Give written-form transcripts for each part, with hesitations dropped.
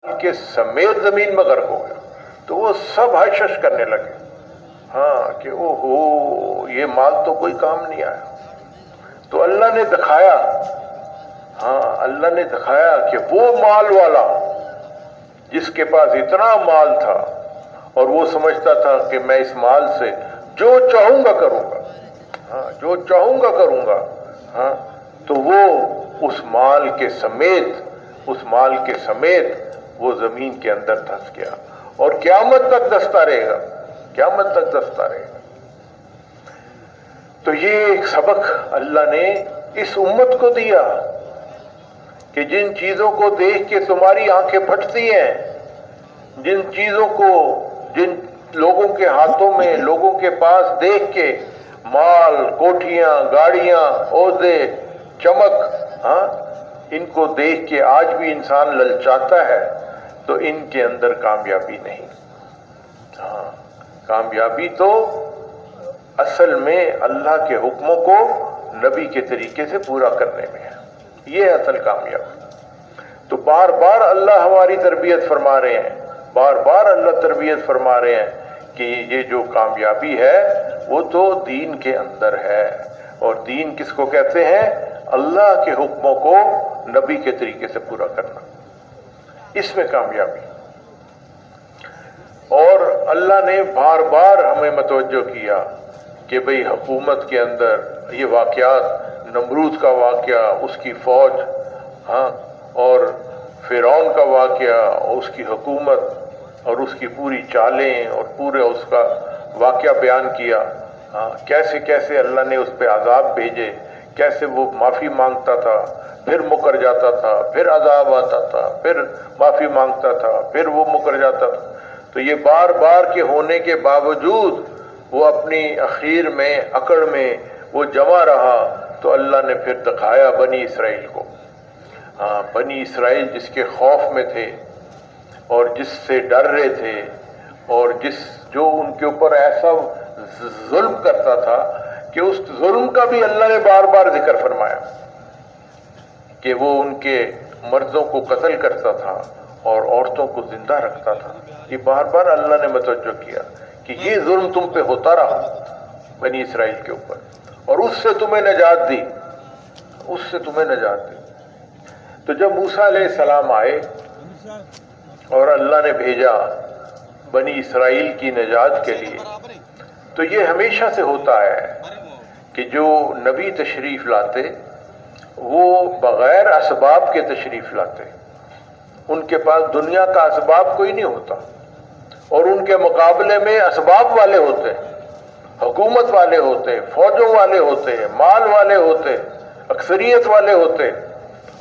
کے سمیت زمین میں غرق ہو گیا تو وہ سب ہشش کرنے لگے، ہاں کہ او ہو یہ مال تو کوئی کام نہیں آیا۔ تو اللہ نے دکھایا، ہاں اللہ نے دکھایا کہ وہ مال والا جس کے پاس اتنا مال تھا اور وہ سمجھتا تھا کہ میں اس مال سے جو چاہوں گا کروں گا، ہاں جو چاہوں گا کروں گا، ہاں تو وہ اس مال کے سمیت وہ زمین کے اندر دھس گیا اور قیامت تک دھستا رہے گا، قیامت تک دھستا رہے گا۔ تو یہ ایک سبق اللہ نے اس امت کو دیا کہ جن چیزوں کو دیکھ کے تمہاری آنکھیں پھٹتی ہیں، جن چیزوں کو، جن لوگوں کے ہاتھوں میں، لوگوں کے پاس دیکھ کے مال، کوٹھیاں، گاڑیاں، عہدے، چمک، ہاں ان کو دیکھ کے آج بھی انسان للچاتا ہے، تو ان کے اندر کامیابی نہیں۔ ہاں کامیابی تو اصل میں اللہ کے حکموں کو نبی کے طریقے سے پورا کرنے میں ہے، یہ اصل کامیابی۔ تو بار بار اللہ ہماری تربیت فرما رہے ہیں، بار بار اللہ تربیت فرما رہے ہیں کہ یہ جو کامیابی ہے وہ تو دین کے اندر ہے، اور دین کس کو کہتے ہیں؟ اللہ کے حکموں کو نبی کے طریقے سے پورا کرنا، اس میں کامیابی۔ اور اللہ نے بار بار ہمیں متوجہ کیا کہ بھئی حکومت کے اندر یہ واقعات، نمرود کا واقعہ، اس کی فوج، ہاں اور فرعون کا واقعہ اور اس کی حکومت اور اس کی پوری چالیں اور پورے اس کا واقعہ بیان کیا، ہاں کیسے کیسے اللہ نے اس پہ عذاب بھیجے، کیسے وہ معافی مانگتا تھا، پھر مکر جاتا تھا، پھر عذاب آتا تھا، پھر معافی مانگتا تھا، پھر وہ مکر جاتا تھا۔ تو یہ بار بار کے ہونے کے باوجود وہ اپنی اخیر میں، اکڑ میں وہ جمع رہا، تو اللہ نے پھر دکھایا بنی اسرائیل کو، ہاں بنی اسرائیل جس کے خوف میں تھے اور جس سے ڈر رہے تھے، اور جو ان کے اوپر ایسا ظلم کرتا تھا کہ اس ظلم کا بھی اللہ نے بار بار ذکر فرمایا کہ وہ ان کے مردوں کو قتل کرتا تھا اور عورتوں کو زندہ رکھتا تھا۔ یہ بار بار اللہ نے متوجہ کیا کہ یہ ظلم تم پہ ہوتا رہا بنی اسرائیل کے اوپر، اور اس سے تمہیں نجات دی، اس سے تمہیں نجات دی۔ تو جب موسیٰ علیہ السلام آئے اور اللہ نے بھیجا بنی اسرائیل کی نجات کے لیے، تو یہ ہمیشہ سے ہوتا ہے کہ جو نبی تشریف لاتے وہ بغیر اسباب کے تشریف لاتے، ان کے پاس دنیا کا اسباب کوئی نہیں ہوتا، اور ان کے مقابلے میں اسباب والے ہوتے، حکومت والے ہوتے، فوجوں والے ہوتے، مال والے ہوتے، اکثریت والے ہوتے،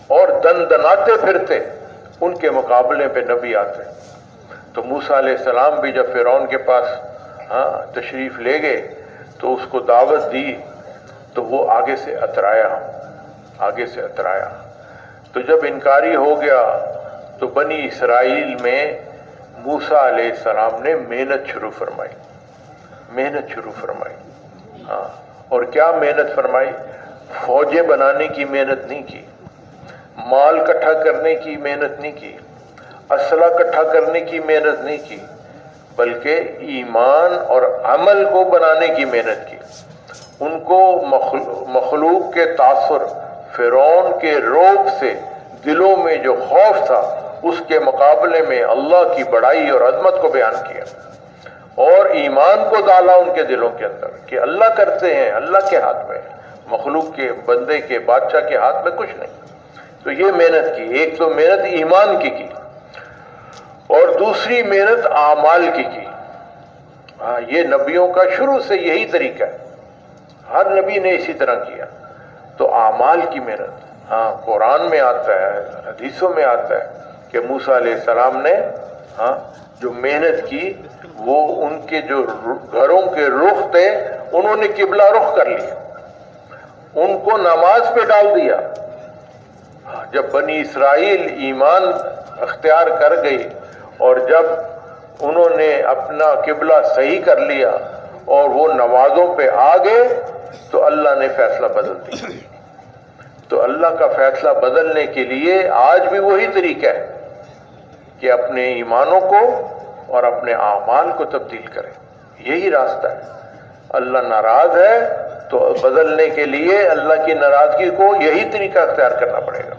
اور دن دناتے پھرتے، ان کے مقابلے پہ نبی آتے۔ تو موسیٰ علیہ السلام بھی جب فرعون کے پاس تشریف لے گئے تو اس کو دعوت دی، تو وہ آگے سے اترایا۔ تو جب انکاری ہو گیا تو بنی اسرائیل میں موسیٰ علیہ السلام نے محنت شروع فرمائی، ہاں اور کیا محنت فرمائی؟ فوجیں بنانے کی محنت نہیں کی، مال اکٹھا کرنے کی محنت نہیں کی، اسلحہ اکٹھا کرنے کی محنت نہیں کی، بلکہ ایمان اور عمل کو بنانے کی محنت کی۔ ان کو مخلوق کے تاثر، فرعون کے رعب سے دلوں میں جو خوف تھا، اس کے مقابلے میں اللہ کی بڑائی اور عظمت کو بیان کیا، اور ایمان کو ڈالا ان کے دلوں کے اندر کہ اللہ کرتے ہیں، اللہ کے ہاتھ میں، مخلوق کے، بندے کے، بادشاہ کے ہاتھ میں کچھ نہیں۔ تو یہ محنت کی، ایک تو محنت ایمان کی اور دوسری محنت اعمال کی۔ ہاں یہ نبیوں کا شروع سے یہی طریقہ ہے، ہر نبی نے اسی طرح کیا۔ تو اعمال کی محنت، ہاں قرآن میں آتا ہے، حدیثوں میں آتا ہے کہ موسیٰ علیہ السلام نے جو محنت کی وہ ان کے جو گھروں کے رخ تھے انہوں نے قبلہ رخ کر لیا، ان کو نماز پہ ڈال دیا۔ جب بنی اسرائیل ایمان اختیار کر گئی اور جب انہوں نے اپنا قبلہ صحیح کر لیا اور وہ نمازوں پہ آ گئے تو اللہ نے فیصلہ بدل دیا۔ تو اللہ کا فیصلہ بدلنے کے لیے آج بھی وہی طریقہ ہے کہ اپنے ایمانوں کو اور اپنے اعمال کو تبدیل کریں. یہی راستہ ہے. اللہ ناراض ہے تو بدلنے کے لیے اللہ کی ناراضگی کو یہی طریقہ اختیار کرنا پڑے گا.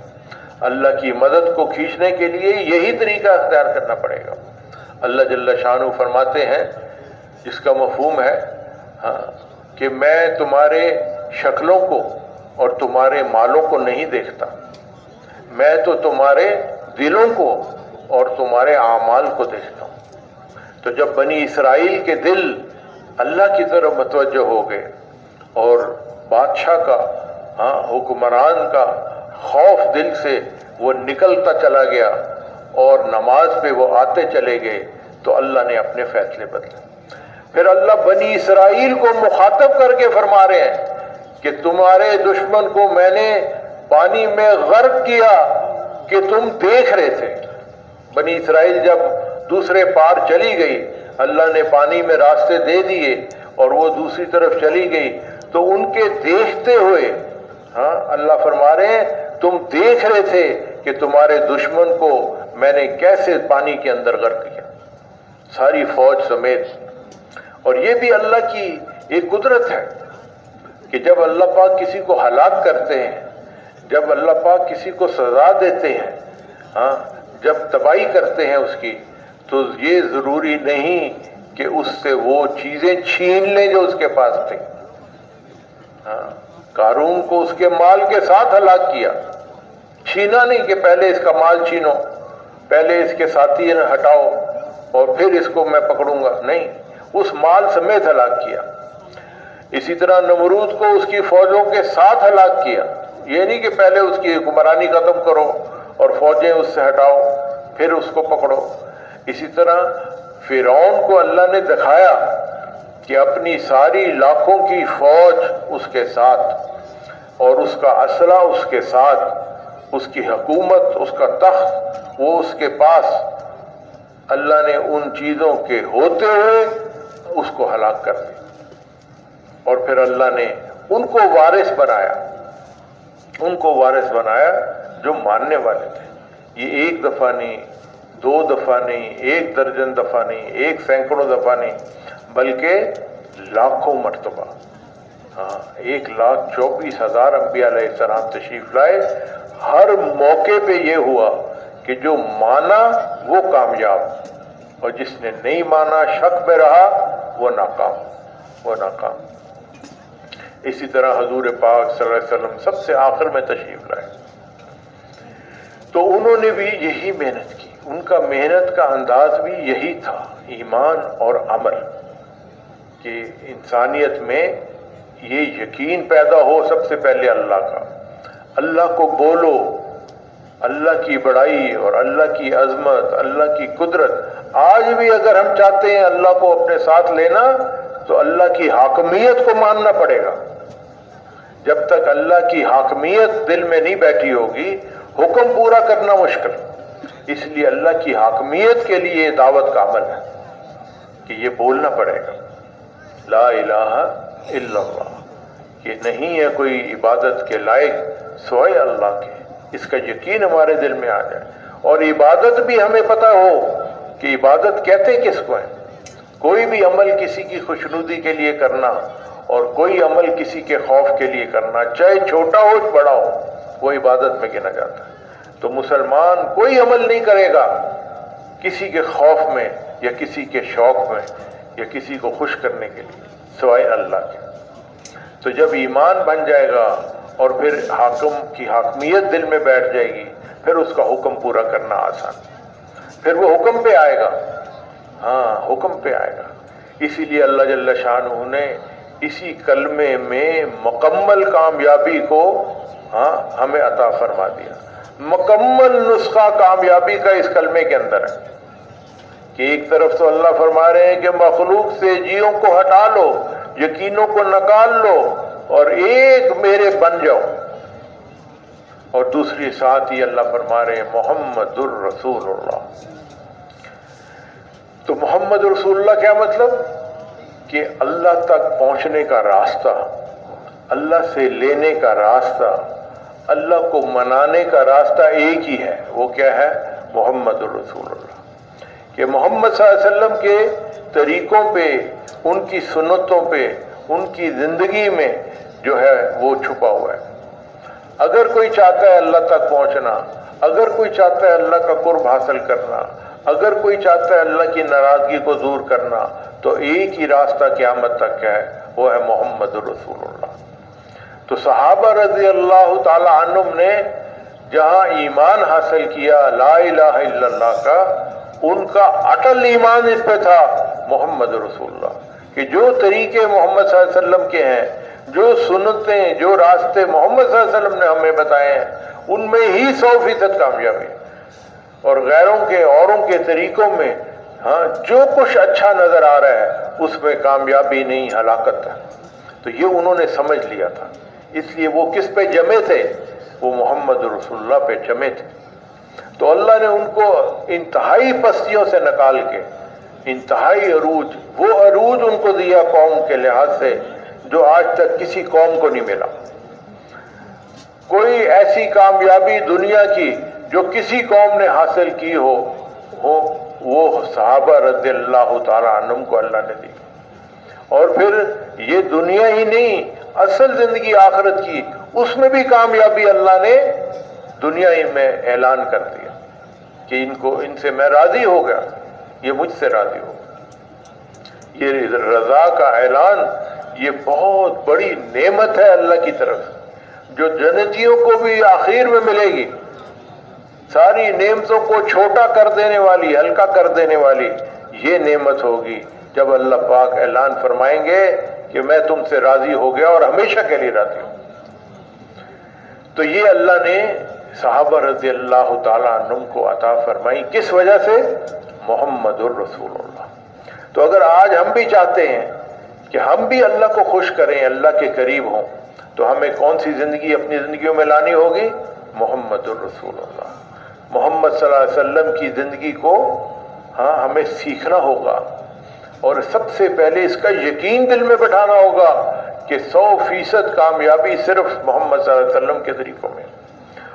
اللہ کی مدد کو کھینچنے کے لیے یہی طریقہ اختیار کرنا پڑے گا. اللہ جل شانہ فرماتے ہیں، جس کا مفہوم ہے کہ میں تمہارے شکلوں کو اور تمہارے مالوں کو نہیں دیکھتا، میں تو تمہارے دلوں کو اور تمہارے اعمال کو دیکھتا ہوں. تو جب بنی اسرائیل کے دل اللہ کی طرف متوجہ ہو گئے اور بادشاہ کا حکمران کا خوف دل سے وہ نکلتا چلا گیا اور نماز پہ وہ آتے چلے گئے، تو اللہ نے اپنے فیصلے بدلے. پھر اللہ بنی اسرائیل کو مخاطب کر کے فرما رہے ہیں کہ تمہارے دشمن کو میں نے پانی میں غرق کیا کہ تم دیکھ رہے تھے. بنی اسرائیل جب دوسرے پار چلی گئی، اللہ نے پانی میں راستے دے دیے اور وہ دوسری طرف چلی گئی، تو ان کے دیکھتے ہوئے اللہ فرما رہے ہیں تم دیکھ رہے تھے کہ تمہارے دشمن کو میں نے کیسے پانی کے اندر غرق کیا، ساری فوج سمیت. اور یہ بھی اللہ کی ایک قدرت ہے کہ جب اللہ پاک کسی کو ہلاک کرتے ہیں، جب اللہ پاک کسی کو سزا دیتے ہیں، جب تباہی کرتے ہیں اس کی، تو یہ ضروری نہیں کہ اس سے وہ چیزیں چھین لیں جو اس کے پاس تھیں. قارون کو اس کے مال کے ساتھ ہلاک کیا، چھینا نہیں کہ پہلے اس کا مال چھینو، پہلے اس کے ساتھی ہٹاؤ اور پھر اس کو میں پکڑوں گا، نہیں، اس مال سمیت ہلاک کیا. اسی طرح نمرود کو اس کی فوجوں کے ساتھ ہلاک کیا. یہ نہیں کہ پہلے اس کی حکمرانی ختم کرو اور فوجیں اس سے ہٹاؤ پھر اس کو پکڑو. اسی طرح فرعون کو اللہ نے دکھایا کہ اپنی ساری لاکھوں کی فوج اس کے ساتھ اور اس کا اسلحہ اس کے ساتھ، اس کی حکومت، اس کا تخت وہ اس کے پاس. اللہ نے ان چیزوں کے ہوتے ہوئے اس کو ہلاک کر دیا اور پھر اللہ نے ان کو وارث بنایا، ان کو وارث بنایا جو ماننے والے تھے. یہ ایک دفعہ نہیں، دو دفعہ نہیں، ایک درجن دفعہ نہیں، ایک سینکڑوں دفعہ نہیں، بلکہ لاکھوں مرتبہ. 1,24,000 انبیاء علیہ السلام تشریف لائے. ہر موقع پہ یہ ہوا کہ جو مانا وہ کامیاب اور جس نے نہیں مانا، شک میں رہا، وہ ناکام، وہ ناکام. اسی طرح حضور پاک صلی اللہ علیہ وسلم سب سے آخر میں تشریف لائے، تو انہوں نے بھی یہی محنت کی. ان کا محنت کا انداز بھی یہی تھا، ایمان اور عمل، کہ انسانیت میں یہ یقین پیدا ہو سب سے پہلے اللہ کا. اللہ کو بولو، اللہ کی بڑائی اور اللہ کی عظمت، اللہ کی قدرت. آج بھی اگر ہم چاہتے ہیں اللہ کو اپنے ساتھ لینا تو اللہ کی حاکمیت کو ماننا پڑے گا. جب تک اللہ کی حاکمیت دل میں نہیں بیٹھی ہوگی، حکم پورا کرنا مشکل. اس لیے اللہ کی حاکمیت کے لیے دعوت کا عمل ہے کہ یہ بولنا پڑے گا لا الہ الا اللہ، کہ نہیں ہے کوئی عبادت کے لائق سوائے اللہ کے. اس کا یقین ہمارے دل میں آ جائے اور عبادت بھی ہمیں پتہ ہو کہ عبادت کہتے کس کو ہے. کوئی بھی عمل کسی کی خوشنودی کے لیے کرنا اور کوئی عمل کسی کے خوف کے لیے کرنا، چاہے چھوٹا ہو بڑا ہو، وہ عبادت میں گنا جاتا ہے. تو مسلمان کوئی عمل نہیں کرے گا کسی کے خوف میں یا کسی کے شوق میں یا کسی کو خوش کرنے کے لیے سوائے اللہ کے. تو جب ایمان بن جائے گا اور پھر حاکم کی حاکمیت دل میں بیٹھ جائے گی، پھر اس کا حکم پورا کرنا آسان، پھر وہ حکم پہ آئے گا. حکم پہ آئے گا. اسی لیے اللہ جل شانہ نے اسی کلمے میں مکمل کامیابی کو ہمیں عطا فرما دیا. مکمل نسخہ کامیابی کا اس کلمے کے اندر ہے کہ ایک طرف تو اللہ فرما رہے ہیں کہ مخلوق سے جیوں کو ہٹا لو، یقینوں کو نکال لو اور ایک میرے بن جاؤ، اور دوسری ساتھ ہی اللہ فرما رہے ہیں محمد الرسول اللہ. تو محمد رسول اللہ کیا مطلب؟ کہ اللہ تک پہنچنے کا راستہ، اللہ سے لینے کا راستہ، اللہ کو منانے کا راستہ ایک ہی ہے. وہ کیا ہے؟ محمد الرسول اللہ، کہ محمد صلی اللہ علیہ وسلم کے طریقوں پہ، ان کی سنتوں پہ، ان کی زندگی میں جو ہے وہ چھپا ہوا ہے۔ اگر کوئی چاہتا ہے اللہ تک پہنچنا، اگر کوئی چاہتا ہے اللہ کا قرب حاصل کرنا، اگر کوئی چاہتا ہے اللہ کی ناراضگی کو دور کرنا، تو ایک ہی راستہ قیامت تک ہے، وہ ہے محمد الرسول اللہ۔ تو صحابہ رضی اللہ تعالی عنہم نے جہاں ایمان حاصل کیا لا الہ الا اللہ کا، ان کا اٹل ایمان اس پہ تھا محمد رسول اللہ، کہ جو طریقے محمد صلی اللہ علیہ وسلم کے ہیں، جو سنتیں، جو راستے محمد صلی اللہ علیہ وسلم نے ہمیں بتائے ہیں، ان میں ہی 100% کامیابی ہے، اور غیروں کے، اوروں کے طریقوں میں جو کچھ اچھا نظر آ رہا ہے اس میں کامیابی نہیں، ہلاکت ہے۔ تو یہ انہوں نے سمجھ لیا تھا، اس لیے وہ کس پہ جمے تھے؟ وہ محمد رسول اللہ پہ جمے تھے۔ تو اللہ نے ان کو انتہائی پستیوں سے نکال کے انتہائی عروج، وہ عروج ان کو دیا قوم کے لحاظ سے جو آج تک کسی قوم کو نہیں ملا۔ کوئی ایسی کامیابی دنیا کی جو کسی قوم نے حاصل کی ہو وہ صحابہ رضی اللہ تعالی عنہم کو اللہ نے دی۔ اور پھر یہ دنیا ہی نہیں، اصل زندگی آخرت کی، اس میں بھی کامیابی اللہ نے دنیا ہی میں اعلان کر دیا کہ ان سے میں راضی ہو گیا، یہ مجھ سے راضی ہو گیا۔ یہ رضا کا اعلان یہ بہت بڑی نعمت ہے اللہ کی طرف، جو جنتیوں کو بھی آخر میں ملے گی۔ ساری نعمتوں کو چھوٹا کر دینے والی، ہلکا کر دینے والی یہ نعمت ہوگی جب اللہ پاک اعلان فرمائیں گے کہ میں تم سے راضی ہو گیا اور ہمیشہ کے لیے راضی ہوں۔ تو یہ اللہ نے صحابہ رضی اللہ تعالی عنہم کو عطا فرمائی، کس وجہ سے؟ محمد الرسول اللہ۔ تو اگر آج ہم بھی چاہتے ہیں کہ ہم بھی اللہ کو خوش کریں، اللہ کے قریب ہوں، تو ہمیں کون سی زندگی اپنی زندگیوں میں لانی ہوگی؟ محمد الرسول اللہ، محمد صلی اللہ علیہ وسلم کی زندگی کو ہمیں سیکھنا ہوگا، اور سب سے پہلے اس کا یقین دل میں بٹھانا ہوگا کہ 100% کامیابی صرف محمد صلی اللہ علیہ وسلم کے طریقوں میں،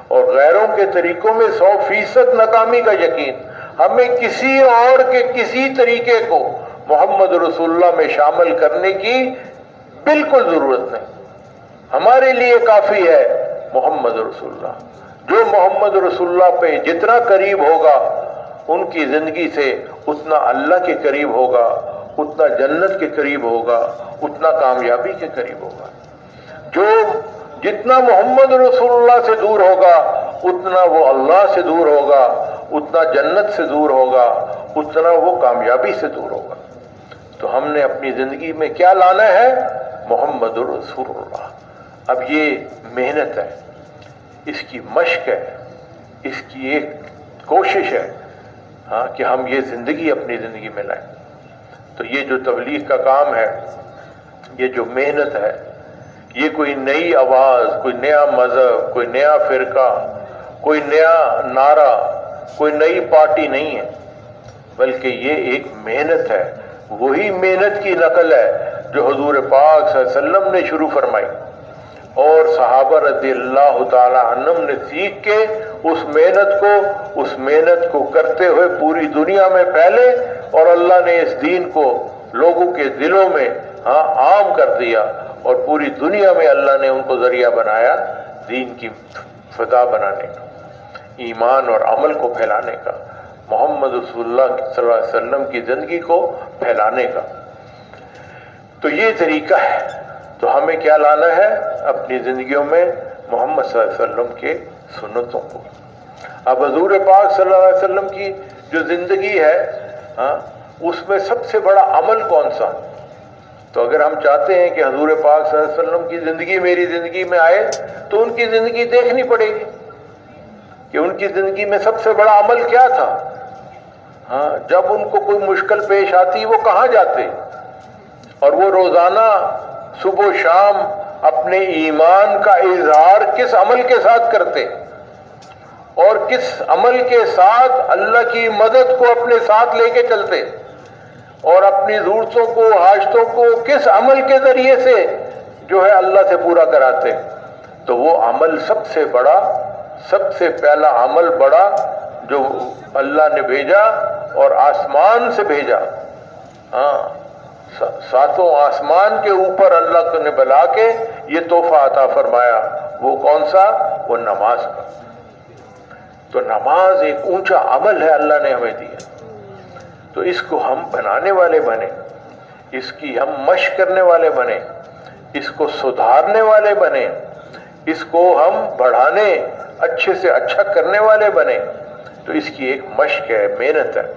اور غیروں کے طریقوں میں 100% ناکامی کا یقین۔ ہمیں کسی اور کے کسی طریقے کو محمد رسول اللہ میں شامل کرنے کی بالکل ضرورت نہیں، ہمارے لیے کافی ہے محمد رسول اللہ۔ جو محمد رسول اللہ پہ جتنا قریب ہوگا ان کی زندگی سے، اتنا اللہ کے قریب ہوگا، اتنا جنت کے قریب ہوگا، اتنا کامیابی کے قریب ہوگا۔ جو جتنا محمد رسول اللہ سے دور ہوگا اتنا وہ اللہ سے دور ہوگا، اتنا جنت سے دور ہوگا، اتنا وہ کامیابی سے دور ہوگا۔ تو ہم نے اپنی زندگی میں کیا لانا ہے؟ محمد رسول اللہ۔ اب یہ محنت ہے، اس کی مشق ہے، اس کی ایک کوشش ہے کہ ہم یہ زندگی اپنی زندگی میں لائیں۔ تو یہ جو تبلیغ کا کام ہے، یہ جو محنت ہے، یہ کوئی نئی آواز، کوئی نیا مذہب، کوئی نیا فرقہ، کوئی نیا نعرہ، کوئی نئی پارٹی نہیں ہے، بلکہ یہ ایک محنت ہے۔ وہی محنت کی نقل ہے جو حضور پاک صلی اللہ علیہ وسلم نے شروع فرمائی، اور صحابہ رضی اللہ تعالی عنہم نے سیکھ کے اس محنت کو کرتے ہوئے پوری دنیا میں پھیلے، اور اللہ نے اس دین کو لوگوں کے دلوں میں عام کر دیا، اور پوری دنیا میں اللہ نے ان کو ذریعہ بنایا دین کی فضا بنانے کا، ایمان اور عمل کو پھیلانے کا، محمد رسول اللہ صلی اللہ علیہ وسلم کی زندگی کو پھیلانے کا۔ تو یہ طریقہ ہے۔ تو ہمیں کیا لانا ہے اپنی زندگیوں میں؟ محمد صلی اللہ علیہ وسلم کے سنتوں کو۔ اب حضور پاک صلی اللہ علیہ وسلم کی جو زندگی ہے اس میں سب سے بڑا عمل کون سا؟ تو اگر ہم چاہتے ہیں کہ حضور پاک صلی اللہ علیہ وسلم کی زندگی میری زندگی میں آئے تو ان کی زندگی دیکھنی پڑے گی کہ ان کی زندگی میں سب سے بڑا عمل کیا تھا۔ جب ان کو کوئی مشکل پیش آتی وہ کہاں جاتے، اور وہ روزانہ صبح و شام اپنے ایمان کا اظہار کس عمل کے ساتھ کرتے، اور کس عمل کے ساتھ اللہ کی مدد کو اپنے ساتھ لے کے چلتے، اور اپنی ضرورتوں کو، حاجتوں کو کس عمل کے ذریعے سے جو ہے اللہ سے پورا کراتے۔ تو وہ عمل سب سے بڑا، سب سے پہلا عمل بڑا جو اللہ نے بھیجا اور آسمان سے بھیجا، ساتوں آسمان کے اوپر اللہ نے بلا کے یہ تحفہ عطا فرمایا، وہ کون سا؟ وہ نماز کا۔ تو نماز ایک اونچا عمل ہے اللہ نے ہمیں دیا، تو اس کو ہم بنانے والے بنے، اس کی ہم مشق کرنے والے بنے، اس کو سدھارنے والے بنے، اس کو ہم بڑھانے، اچھے سے اچھا کرنے والے بنے۔ تو اس کی ایک مشق ہے، محنت ہے۔